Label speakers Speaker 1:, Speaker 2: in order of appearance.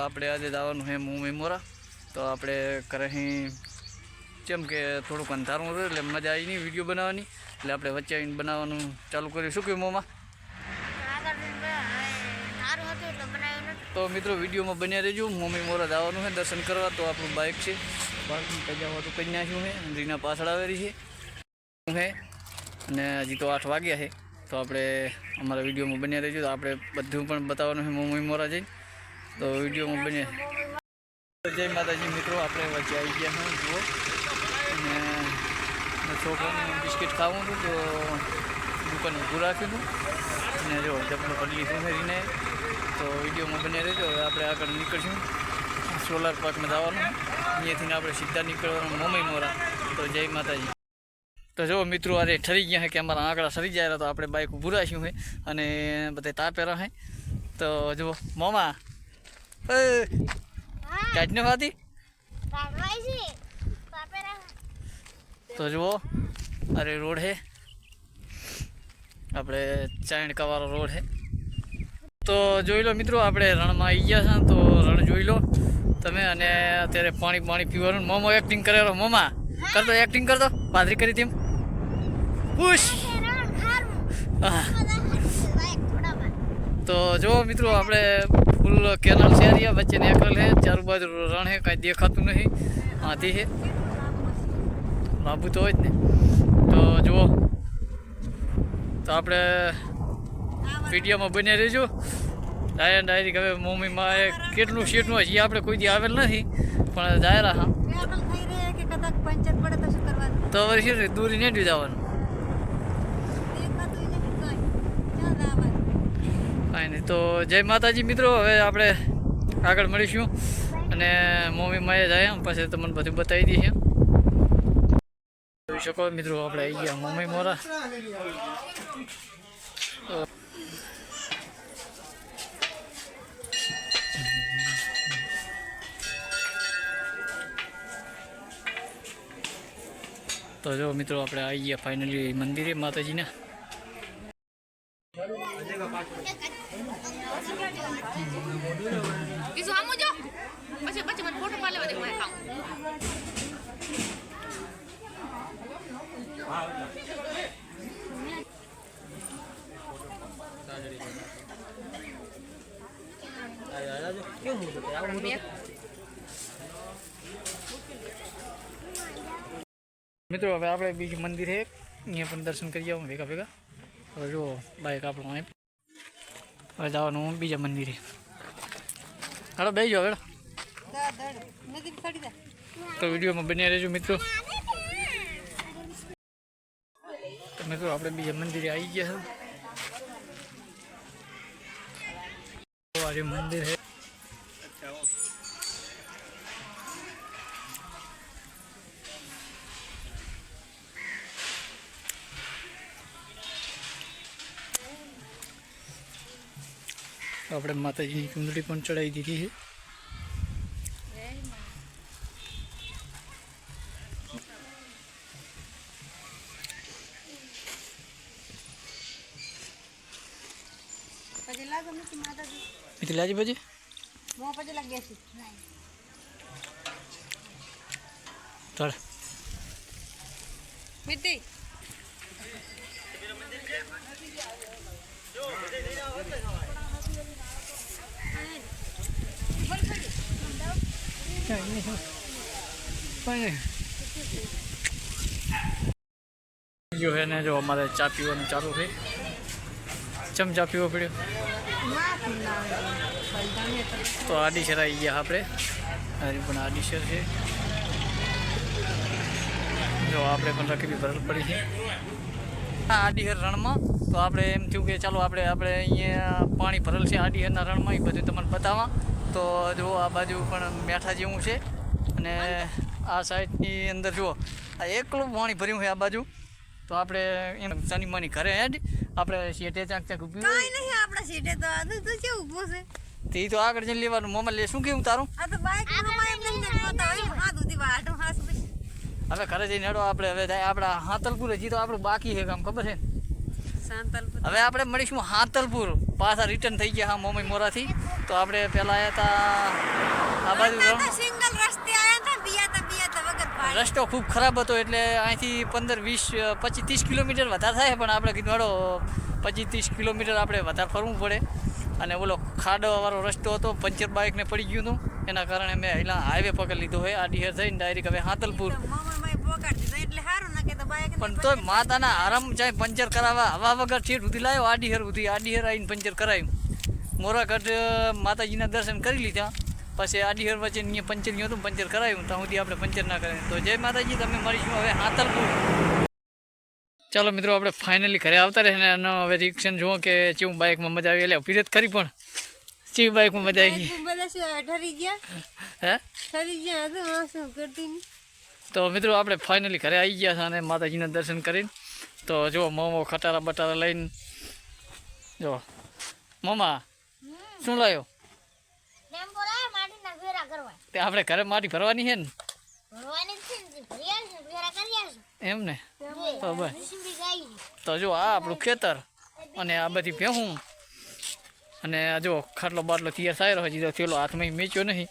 Speaker 1: આપણે આજે જવાનું છે મુંબઈ મોરા. તો આપણે ઘરે જેમ કે થોડુંક અંધારું હતું એટલે મજા આવી નહીં વિડીયો બનાવવાની, એટલે આપણે વચ્ચે આવીને બનાવવાનું ચાલુ કર્યું. શું કહ્યું મોમાં? તો મિત્રો વિડીયોમાં બન્યા રહેજો. મુંબઈ મોરા જવાનું છે દર્શન કરવા. તો આપણું બાઇક છે, પાર્કિંગ કરી જવા તો કરી નાખ્યું છે. રીના પાછળ આવેલી છે અને હજી તો 8 વાગ્યા છે. તો આપણે અમારા વિડીયોમાં બન્યા રહેજો. તો આપણે બધું પણ બતાવવાનું છે મુંબઈ મોરા જઈને. તો વિડીયોમાં બન્યા. જય માતાજી મિત્રો, આપણે વચ્ચે આવી ગયા હા. જુઓ, અને છોકરાનું બિસ્કિટ ખાવું હતું તો દુકાન ઊભું રાખ્યું હતું. અને જો ચપ્પલ પડી લીધું છે રીને. તો વિડીયોમાં બન્યા રહેજો. હવે આપણે આગળ નીકળશું સોલાર પાર્કમાં જવાનું. અહીંયાથી આપણે સીધા નીકળવાનું મુંબઈ મોરા. તો જય માતાજી. તો જો મિત્રો અરે ઠરી ગયા છે કે અમારા આંકડા સરી જાય. તો આપણે બાઇક ઊભું રાખ્યું છે અને બધા તાપેરા છે. તો જુઓ મોમા કાઢને વાતી. તો જુઓ અરે રોડ છે, આપણે ચાણકાવાળો રોડ છે. તો જોઈ લો મિત્રો, આપણે રણમાં આવી ગયા છે. તો રણ જોઈ લો તમે. અને અત્યારે પાણી પીવાનું. મોમો એક્ટિંગ કરેલો. મોમા કરતો એક્ટિંગ કરતો પાદરી કરી તેમ ખુશ. તો જો મિત્રો આપણે ફૂલ કેનાલ છે, વચ્ચે નેકલ છે, ચાર બાજુ રણ છે, કાંઈ દેખાતું નહીં. હાથી છે, લાંબુ તો હોય જ ને. તો જુઓ, તો આપણે વિડીયોમાં બન્યા રહેજો. ડાયરેક્ટ હવે મમ્મીમાં કેટલું સીટનું હજી આપણે કોઈ દી આવેલ નથી, પણ જાયરા હા. તો હવે શું દૂરી નહીં જવાનું, કાંઈ નહીં. તો જય માતાજી મિત્રો, હવે આપણે આગળ મળીશું અને મમ્મીમાં જાય પછી તમને બધું બતાવી દઈએ. જોઈ શકો મિત્રો, આપણે આવી ગયા મુંબઈ મોરા. તો જો મિત્રો આપણે આવી ગયા ફાઇનલી મંદિરે માતાજીના. મિત્રો હવે આપણે બીજું મંદિર છે, અહીંયા પણ દર્શન કરી આવું ભેગા. હવે જો બાઇક આપણું અહીં હવે જવાનું બીજા મંદિરે. હાલો બે જાઓ હેડો. તો વિડીયોમાં બન્યા રહેજો મિત્રો. તો મિત્રો આપણે બીજા મંદિરે આવી ગયા છે. આજે મંદિર છે. આપણે માતાજીની ચુંદડી પણ ચડાવી દીધી છે. લાજી પછી ચાલ जो है ना, जो हमारे चा पीवा चालू है. चम चा पीવો પડ્યો. તો આડીસર આવી ગયા આપણે. હરી પણ આડીસર છે. જો આપણે પણ રખડી ભરલ પડી છે આડીસર રણમાં. તો આપણે એમ થયું કે ચાલો આપણે અહીંયા પાણી ભરેલ છે આડીસરના રણમાં, એ બધું તમને બતાવવા. તો જો આ બાજુ પણ મેઠા જેવું છે અને આ સાઈડની અંદર જુઓ આ એકલું પાણી ભર્યું છે આ બાજુ. તો આપણે એમ સાની માની ઘરે હેડ આપણે સીટે ચાક ઊભી કાંઈ નહીં. આપણે સીટે તો છે ઊભો છે તે તો આગળ જઈને લેવાનું. મોમાં લે શું કેવું તારું? આ તો બાઈક એમ નહીં પતા હોય હા દુધી વાટો હાસ. હવે ઘરે જઈને હેડો આપણે. હવે આપણા હાતલપુર હજી તો આપણું બાકી છે કામ, ખબર છે? હવે આપણે મળીશું હાતલપુર. પાછા રિટર્ન થઈ ગયા હા મુંબઈ મોરાથી. તો આપણે પહેલાં આવ્યા હતા આ બાજુ
Speaker 2: સિંગલ રસ્તે આયા હતા બિયાતા વગર ભાડે
Speaker 1: રસ્તો ખૂબ ખરાબ હતો એટલે અહીંથી 15 20 25 30 કિલોમીટર વધારે થાય પણ આપણે કીધું હાલો 25 30 કિલોમીટર આપણે વધારે ફરવું પડે અને ઓલો ખાડવાળો રસ્તો હતો પંચર બાઇકને પડી ગયું હતું એના કારણે મેં અહીંલા હાઈવે પકડી લીધો હોય આડીહર થઈને ડાયરેક્ટ હવે હાતલપુર
Speaker 2: મમ્મી પોકાડ દીધો એટલે સારું ના કે તો બાઈક
Speaker 1: પણ તોય માતાના આરામ જાય પંચર કરાવવા હવા વગર ઠેઠ સુધી લાવ્યો આડીહર આવીને પંચર કરાવ્યું મોરાગઢ માતાજીના દર્શન કરી લીધા પછી આડીહર વચ્ચે અહીંયા પંચર ગયું હતું પંચર કરાવ્યું ત્યાં સુધી આપણે પંચર ના કરાવ્યું તો જય માતાજી તમે મળીશું હવે હાતલપુર ચાલો મિત્રો આપણે ફાઇનલી ઘરે આવતા રહે ને એનો હવે રિએક્શન જુઓ કે કેવું બાઇકમાં મજા આવી એટલે ફિરત કરી પણ કેવી બાઇકમાં મજા આવી
Speaker 2: બધા શું ઠરી ગયા
Speaker 1: હે
Speaker 2: ઠરી ગયા તો શું કરતી
Speaker 1: તો મિત્રો આપણે ફાઇનલી ઘરે આવી ગયા છે અને માતાજીના દર્શન કરીને તો જો મોમો ખટારા બટારા લઈને જો મમ્મા શું લાવ્યો તે આપણે ઘરે માટી ભરવાની છે ને એમ ને તો બસ તો જો આ આપણું ખેતર અને આ બધી ભેહું અને આ જો ખાટલો બાટલો તૈયાર થાય રહ્યો હજી તો થયેલો હાથમાં મેચ્યો નહીં